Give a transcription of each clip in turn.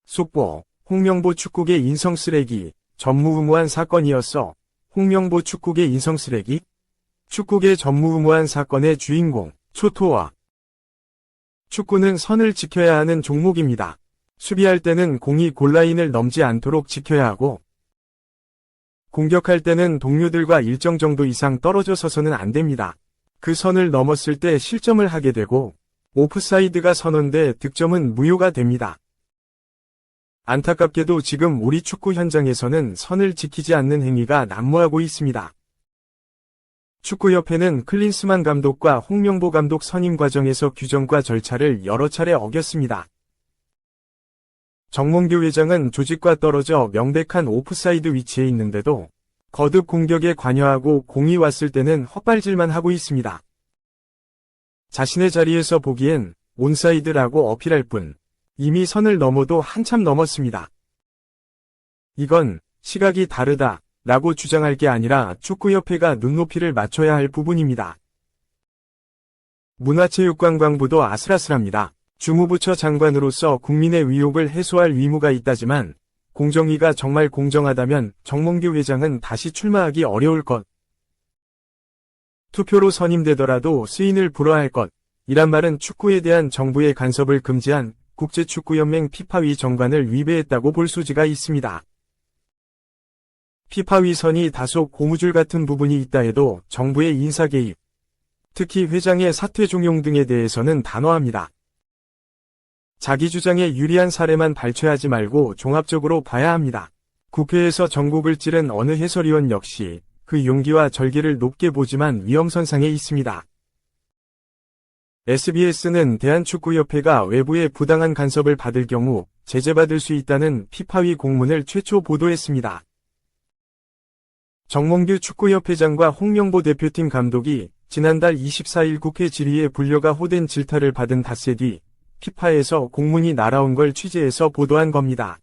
속보, 홍명보 축구계 인성쓰레기, 전무후무한 사건이었어. 홍명보 축구계 인성쓰레기? 축구계 전무후무한 사건의 주인공, 초토화. 축구는 선을 지켜야 하는 종목입니다. 수비할 때는 공이 골라인을 넘지 않도록 지켜야 하고, 공격할 때는 동료들과 일정 정도 이상 떨어져 서서는 안 됩니다. 그 선을 넘었을 때 실점을 하게 되고, 오프사이드가 선언돼 득점은 무효가 됩니다. 안타깝게도 지금 우리 축구 현장에서는 선을 지키지 않는 행위가 난무하고 있습니다. 축구협회는 클린스만 감독과 홍명보 감독 선임 과정에서 규정과 절차를 여러 차례 어겼습니다. 정몽규 회장은 조직과 떨어져 명백한 오프사이드 위치에 있는데도 거듭 공격에 관여하고 공이 왔을 때는 헛발질만 하고 있습니다. 자신의 자리에서 보기엔 온사이드라고 어필할 뿐 이미 선을 넘어도 한참 넘었습니다. 이건 시각이 다르다 라고 주장할 게 아니라 축구협회가 눈높이를 맞춰야 할 부분입니다. 문화체육관광부도 아슬아슬합니다. 주무부처 장관으로서 국민의 위욕을 해소할 의무가 있다지만 공정위가 정말 공정하다면 정몽규 회장은 다시 출마하기 어려울 것. 투표로 선임되더라도 스인을 불허할 것. 이란 말은 축구에 대한 정부의 간섭을 금지한 국제축구연맹 피파위 정관을 위배했다고 볼 소지가 있습니다. 피파위 선이 다소 고무줄 같은 부분이 있다 해도 정부의 인사 개입, 특히 회장의 사퇴 종용 등에 대해서는 단호합니다. 자기 주장에 유리한 사례만 발췌하지 말고 종합적으로 봐야 합니다. 국회에서 전국을 찌른 어느 해설위원 역시 그 용기와 절개를 높게 보지만 위험선상에 있습니다. SBS는 대한축구협회가 외부의 부당한 간섭을 받을 경우 제재받을 수 있다는 피파위 공문을 최초 보도했습니다. 정몽규 축구협회장과 홍명보 대표팀 감독이 지난달 24일 국회 질의에 불려가 호된 질타를 받은 닷새 뒤 피파에서 공문이 날아온 걸 취재해서 보도한 겁니다.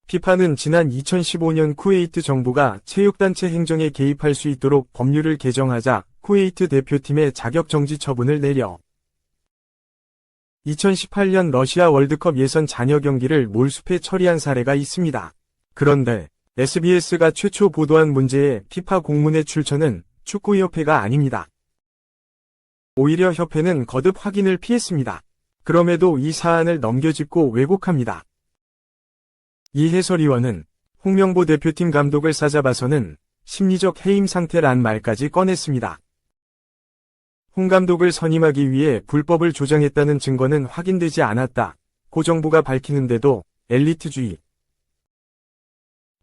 피파는 지난 2015년 쿠웨이트 정부가 체육단체 행정에 개입할 수 있도록 법률을 개정하자 쿠웨이트 대표팀의 자격정지 처분을 내려 2018년 러시아 월드컵 예선 잔여 경기를 몰수패 처리한 사례가 있습니다. 그런데 SBS가 최초 보도한 문제의 피파 공문의 출처는 축구협회가 아닙니다. 오히려 협회는 거듭 확인을 피했습니다. 그럼에도 이 사안을 넘겨짚고 왜곡합니다. 이 해설위원은 홍명보 대표팀 감독을 싸잡아서는 심리적 해임 상태란 말까지 꺼냈습니다. 홍 감독을 선임하기 위해 불법을 조장했다는 증거는 확인되지 않았다. 고 정부가 밝히는데도 엘리트주의,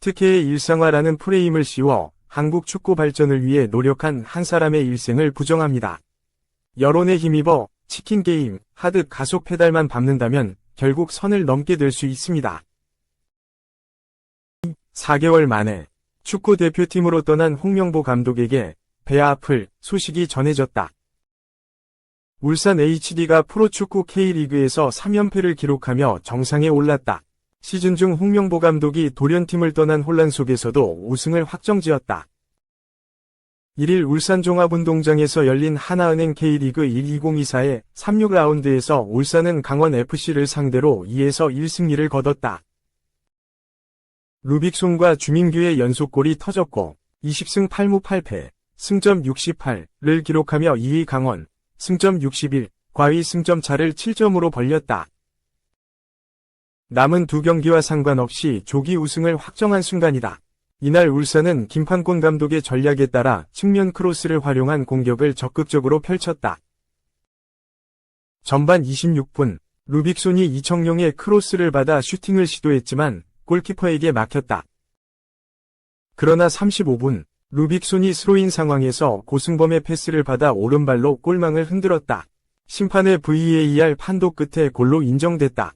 특혜의 일상화라는 프레임을 씌워 한국 축구 발전을 위해 노력한 한 사람의 일생을 부정합니다. 여론에 힘입어 치킨 게임, 하듯 가속 페달만 밟는다면 결국 선을 넘게 될 수 있습니다. 4개월 만에 축구 대표팀으로 떠난 홍명보 감독에게 배 아플 소식이 전해졌다. 울산 HD가 프로축구 K리그에서 3연패를 기록하며 정상에 올랐다. 시즌 중 홍명보 감독이 돌연팀을 떠난 혼란 속에서도 우승을 확정지었다. 1일 울산 종합운동장에서 열린 하나은행 K리그 1-2024의 36라운드에서 울산은 강원FC를 상대로 2에서 1승리를 거뒀다. 루빅손과 주민규의 연속골이 터졌고 20승 8무 8패, 승점 68를 기록하며 2위 강원, 승점 61, 과위 승점 차를 7점으로 벌렸다. 남은 두 경기와 상관없이 조기 우승을 확정한 순간이다. 이날 울산은 김판곤 감독의 전략에 따라 측면 크로스를 활용한 공격을 적극적으로 펼쳤다. 전반 26분, 루빅손이 이청용의 크로스를 받아 슈팅을 시도했지만 골키퍼에게 막혔다. 그러나 35분, 루빅손이 스로인 상황에서 고승범의 패스를 받아 오른발로 골망을 흔들었다. 심판의 VAR 판독 끝에 골로 인정됐다.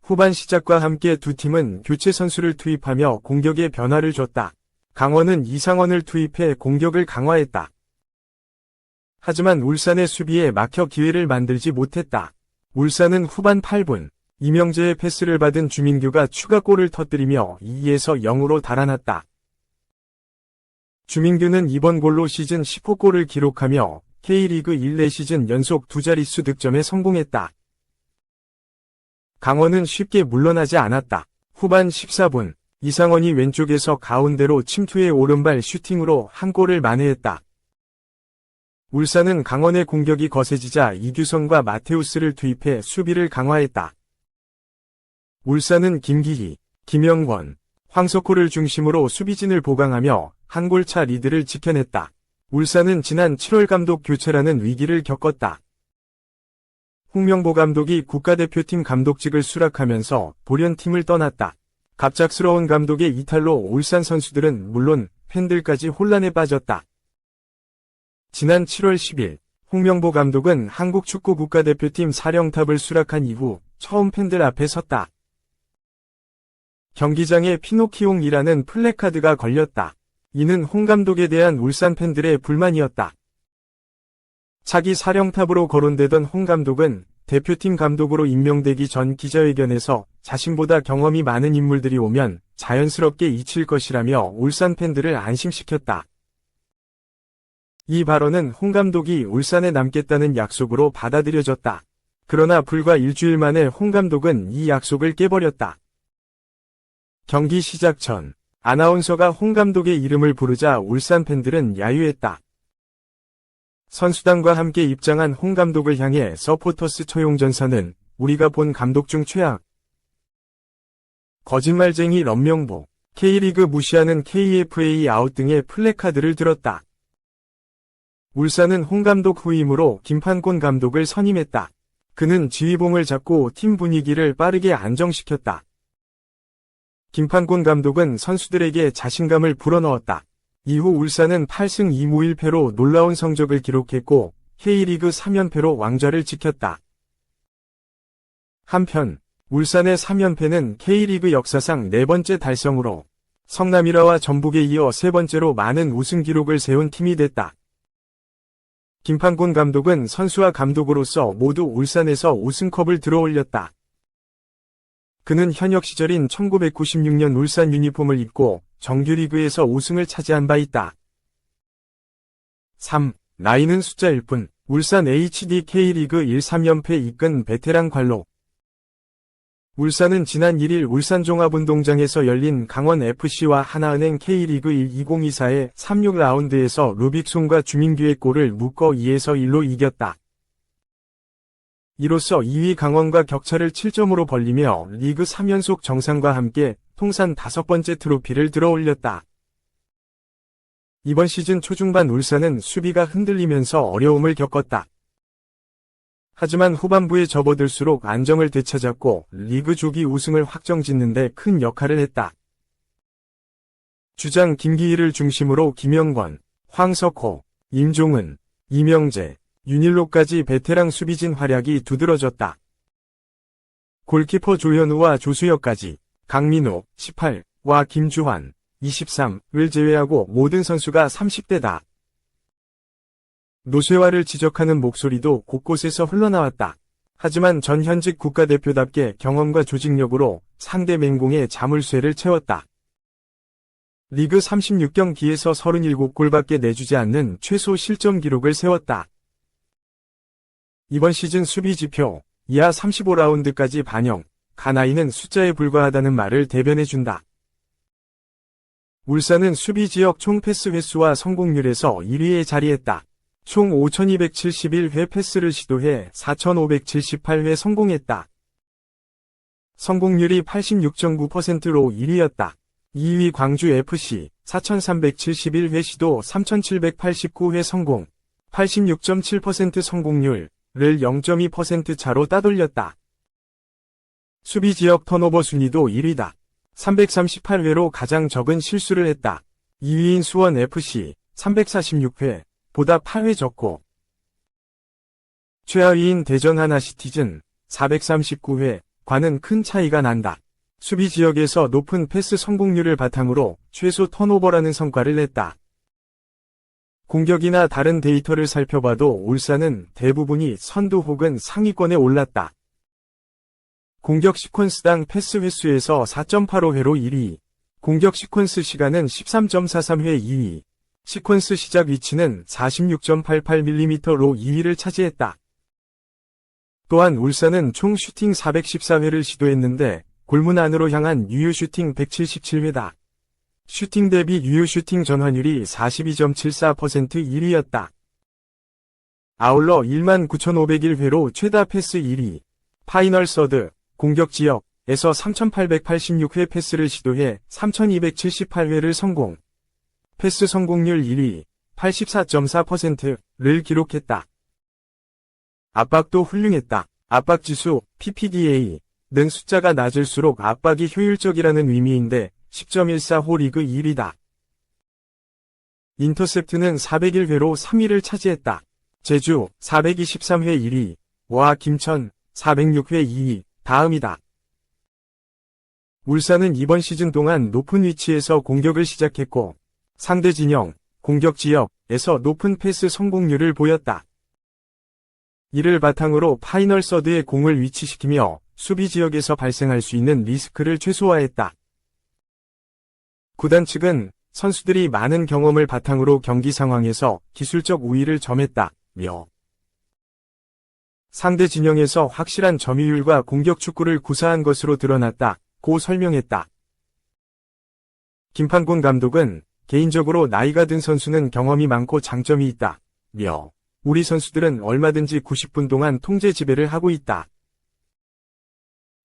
후반 시작과 함께 두 팀은 교체 선수를 투입하며 공격에 변화를 줬다. 강원은 이상원을 투입해 공격을 강화했다. 하지만 울산의 수비에 막혀 기회를 만들지 못했다. 울산은 후반 8분, 이명재의 패스를 받은 주민규가 추가골을 터뜨리며 2에서 0으로 달아났다. 주민규는 이번 골로 시즌 10호 골을 기록하며 K리그 1 4시즌 연속 두 자릿수 득점에 성공했다. 강원은 쉽게 물러나지 않았다. 후반 14분, 이상원이 왼쪽에서 가운데로 침투해 오른발 슈팅으로 한 골을 만회했다. 울산은 강원의 공격이 거세지자 이규성과 마테우스를 투입해 수비를 강화했다. 울산은 김기희, 김영권, 황석호를 중심으로 수비진을 보강하며 한 골차 리드를 지켜냈다. 울산은 지난 7월 감독 교체라는 위기를 겪었다. 홍명보 감독이 국가대표팀 감독직을 수락하면서 돌연팀을 떠났다. 갑작스러운 감독의 이탈로 울산 선수들은 물론 팬들까지 혼란에 빠졌다. 지난 7월 10일 홍명보 감독은 한국 축구 국가대표팀 사령탑을 수락한 이후 처음 팬들 앞에 섰다. 경기장에 피노키옹이라는 플래카드가 걸렸다. 이는 홍 감독에 대한 울산 팬들의 불만이었다. 차기 사령탑으로 거론되던 홍 감독은 대표팀 감독으로 임명되기 전 기자회견에서 자신보다 경험이 많은 인물들이 오면 자연스럽게 잊힐 것이라며 울산 팬들을 안심시켰다. 이 발언은 홍 감독이 울산에 남겠다는 약속으로 받아들여졌다. 그러나 불과 일주일 만에 홍 감독은 이 약속을 깨버렸다. 경기 시작 전 아나운서가 홍 감독의 이름을 부르자 울산 팬들은 야유했다. 선수단과 함께 입장한 홍 감독을 향해 서포터스 처용전사는 우리가 본 감독 중 최악. 거짓말쟁이 런명보, K리그 무시하는 KFA 아웃 등의 플래카드를 들었다. 울산은 홍 감독 후임으로 김판곤 감독을 선임했다. 그는 지휘봉을 잡고 팀 분위기를 빠르게 안정시켰다. 김판곤 감독은 선수들에게 자신감을 불어넣었다. 이후 울산은 8승 2무 1패로 놀라운 성적을 기록했고 K리그 3연패로 왕좌를 지켰다. 한편 울산의 3연패는 K리그 역사상 4번째 달성으로 성남이라와 전북에 이어 3번째로 많은 우승 기록을 세운 팀이 됐다. 김판곤 감독은 선수와 감독으로서 모두 울산에서 우승컵을 들어올렸다. 그는 현역 시절인 1996년 울산 유니폼을 입고 정규리그에서 우승을 차지한 바 있다. 3. 나이는 숫자일 뿐. 울산 HD K리그 1 3연패 이끈 베테랑 관록. 울산은 지난 1일 울산종합운동장에서 열린 강원FC와 하나은행 K리그 1 2024의 36라운드에서 루빅손과 주민규의 골을 묶어 2에서 1로 이겼다. 이로써 2위 강원과 격차를 7점으로 벌리며 리그 3연속 정상과 함께 통산 5번째 트로피를 들어올렸다. 이번 시즌 초중반 울산은 수비가 흔들리면서 어려움을 겪었다. 하지만 후반부에 접어들수록 안정을 되찾았고 리그 조기 우승을 확정짓는 데 큰 역할을 했다. 주장 김기희를 중심으로 김영권, 황석호, 임종은, 이명재, 윤일로까지 베테랑 수비진 활약이 두드러졌다. 골키퍼 조현우와 조수혁까지 강민호, 18와 김주환, 23을 제외하고 모든 선수가 30대다. 노쇠화를 지적하는 목소리도 곳곳에서 흘러나왔다. 하지만 전현직 국가대표답게 경험과 조직력으로 상대 맹공에 자물쇠를 채웠다. 리그 36경기에서 37골밖에 내주지 않는 최소 실점 기록을 세웠다. 이번 시즌 수비 지표, 이하 35라운드까지 반영, 가나이는 숫자에 불과하다는 말을 대변해준다. 울산은 수비 지역 총 패스 횟수와 성공률에서 1위에 자리했다. 총 5271회 패스를 시도해 4578회 성공했다. 성공률이 86.9%로 1위였다. 2위 광주FC 4371회 시도 3789회 성공, 86.7% 성공률, 를 0.2% 차로 따돌렸다. 수비 지역 턴오버 순위도 1위다. 338회로 가장 적은 실수를 했다. 2위인 수원FC 346회, 보다 8회 적고 최하위인 대전 하나시티즌 439회, 과는 큰 차이가 난다. 수비 지역에서 높은 패스 성공률을 바탕으로 최소 턴오버라는 성과를 냈다. 공격이나 다른 데이터를 살펴봐도 울산은 대부분이 선두 혹은 상위권에 올랐다. 공격 시퀀스당 패스 횟수에서 4.85회로 1위, 공격 시퀀스 시간은 13.43회 2위, 시퀀스 시작 위치는 46.88mm로 2위를 차지했다. 또한 울산은 총 슈팅 414회를 시도했는데 골문 안으로 향한 유효 슈팅 177회다. 슈팅 대비 유효 슈팅 전환율이 42.74% 1위였다. 아울러 19,501회로 최다 패스 1위, 파이널 서드, 공격 지역에서 3,886회 패스를 시도해 3,278회를 성공. 패스 성공률 1위, 84.4%를 기록했다. 압박도 훌륭했다. 압박지수, PPDA 등 숫자가 낮을수록 압박이 효율적이라는 의미인데 10.14호 리그 1위다. 인터셉트는 401회로 3위를 차지했다. 제주 423회 1위, 와 김천 406회 2위, 다음이다. 울산은 이번 시즌 동안 높은 위치에서 공격을 시작했고 상대 진영, 공격 지역에서 높은 패스 성공률을 보였다. 이를 바탕으로 파이널 서드에 공을 위치시키며 수비 지역에서 발생할 수 있는 리스크를 최소화했다. 구단 측은 선수들이 많은 경험을 바탕으로 경기 상황에서 기술적 우위를 점했다며 상대 진영에서 확실한 점유율과 공격 축구를 구사한 것으로 드러났다고 설명했다. 김판곤 감독은 개인적으로 나이가 든 선수는 경험이 많고 장점이 있다며 우리 선수들은 얼마든지 90분 동안 통제 지배를 하고 있다.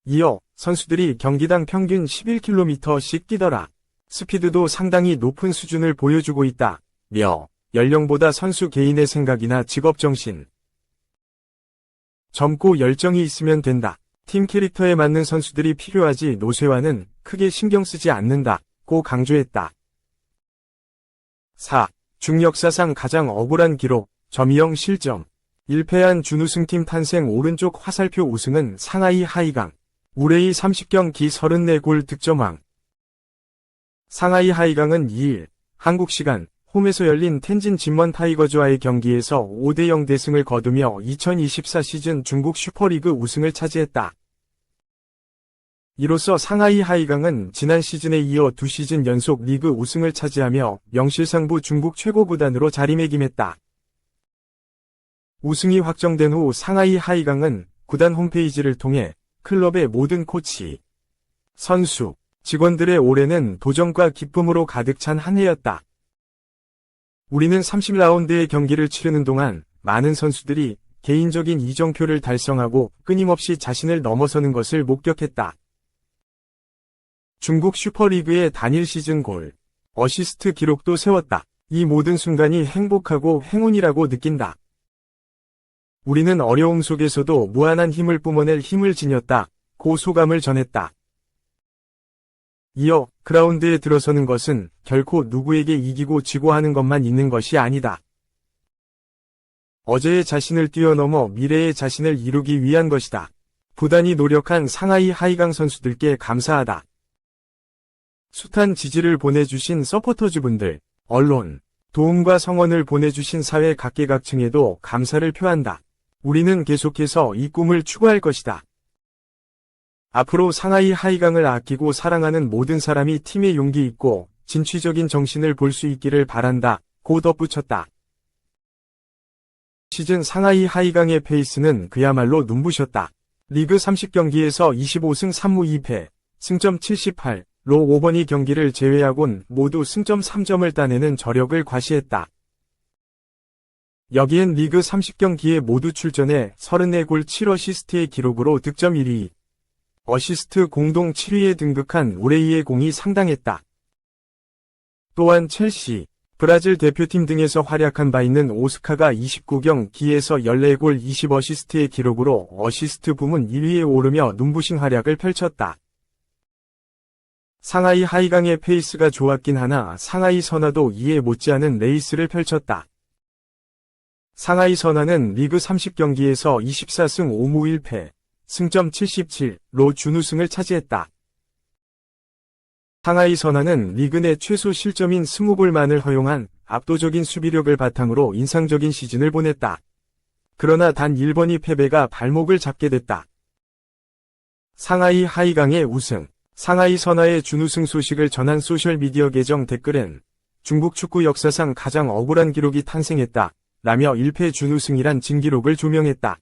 이어 선수들이 경기당 평균 11km씩 뛰더라. 스피드도 상당히 높은 수준을 보여주고 있다며 연령보다 선수 개인의 생각이나 직업정신, 젊고 열정이 있으면 된다. 팀 캐릭터에 맞는 선수들이 필요하지 노쇠화는 크게 신경 쓰지 않는다고 강조했다. 4. 중역사상 가장 억울한 기록, 점이형 실점. 1패한 준우승팀 탄생 오른쪽 화살표 우승은 상하이 하이강. 우레이 30경기 34골 득점왕. 상하이 하이강은 2일 한국 시간 홈에서 열린 텐진 진먼 타이거즈와의 경기에서 5대0 대승을 거두며 2024 시즌 중국 슈퍼리그 우승을 차지했다. 이로써 상하이 하이강은 지난 시즌에 이어 2시즌 연속 리그 우승을 차지하며 명실상부 중국 최고 구단으로 자리매김했다. 우승이 확정된 후 상하이 하이강은 구단 홈페이지를 통해 클럽의 모든 코치, 선수, 직원들의 올해는 도전과 기쁨으로 가득 찬 한 해였다. 우리는 30라운드의 경기를 치르는 동안 많은 선수들이 개인적인 이정표를 달성하고 끊임없이 자신을 넘어서는 것을 목격했다. 중국 슈퍼리그의 단일 시즌 골, 어시스트 기록도 세웠다. 이 모든 순간이 행복하고 행운이라고 느낀다. 우리는 어려움 속에서도 무한한 힘을 뿜어낼 힘을 지녔다고 소감을 전했다. 이어 그라운드에 들어서는 것은 결코 누구에게 이기고 지고 하는 것만 있는 것이 아니다. 어제의 자신을 뛰어넘어 미래의 자신을 이루기 위한 것이다. 부단히 노력한 상하이 하이강 선수들께 감사하다. 숱한 지지를 보내주신 서포터즈분들, 언론, 도움과 성원을 보내주신 사회 각계각층에도 감사를 표한다. 우리는 계속해서 이 꿈을 추구할 것이다. 앞으로 상하이 하이강을 아끼고 사랑하는 모든 사람이 팀에 용기 있고 진취적인 정신을 볼 수 있기를 바란다. 고 덧붙였다. 시즌 상하이 하이강의 페이스는 그야말로 눈부셨다. 리그 30경기에서 25승 3무 2패, 승점 78로 5번이 경기를 제외하곤 모두 승점 3점을 따내는 저력을 과시했다. 여기엔 리그 30경기에 모두 출전해 34골 7어시스트의 기록으로 득점 1위, 어시스트 공동 7위에 등극한 우레이의 공이 상당했다. 또한 첼시, 브라질 대표팀 등에서 활약한 바 있는 오스카가 29경기에서 14골 20어시스트의 기록으로 어시스트 부문 1위에 오르며 눈부신 활약을 펼쳤다. 상하이 하이강의 페이스가 좋았긴 하나 상하이 선화도 이에 못지않은 레이스를 펼쳤다. 상하이 선화는 리그 30경기에서 24승 5무 1패, 승점 77로 준우승을 차지했다. 상하이 선화는 리그 내 최소 실점인 20골만을 허용한 압도적인 수비력을 바탕으로 인상적인 시즌을 보냈다. 그러나 단 1번이 패배가 발목을 잡게 됐다. 상하이 하이강의 우승. 상하이 선화의 준우승 소식을 전한 소셜미디어 계정 댓글엔 중국 축구 역사상 가장 억울한 기록이 탄생했다. 라며 1패 준우승이란 진기록을 조명했다.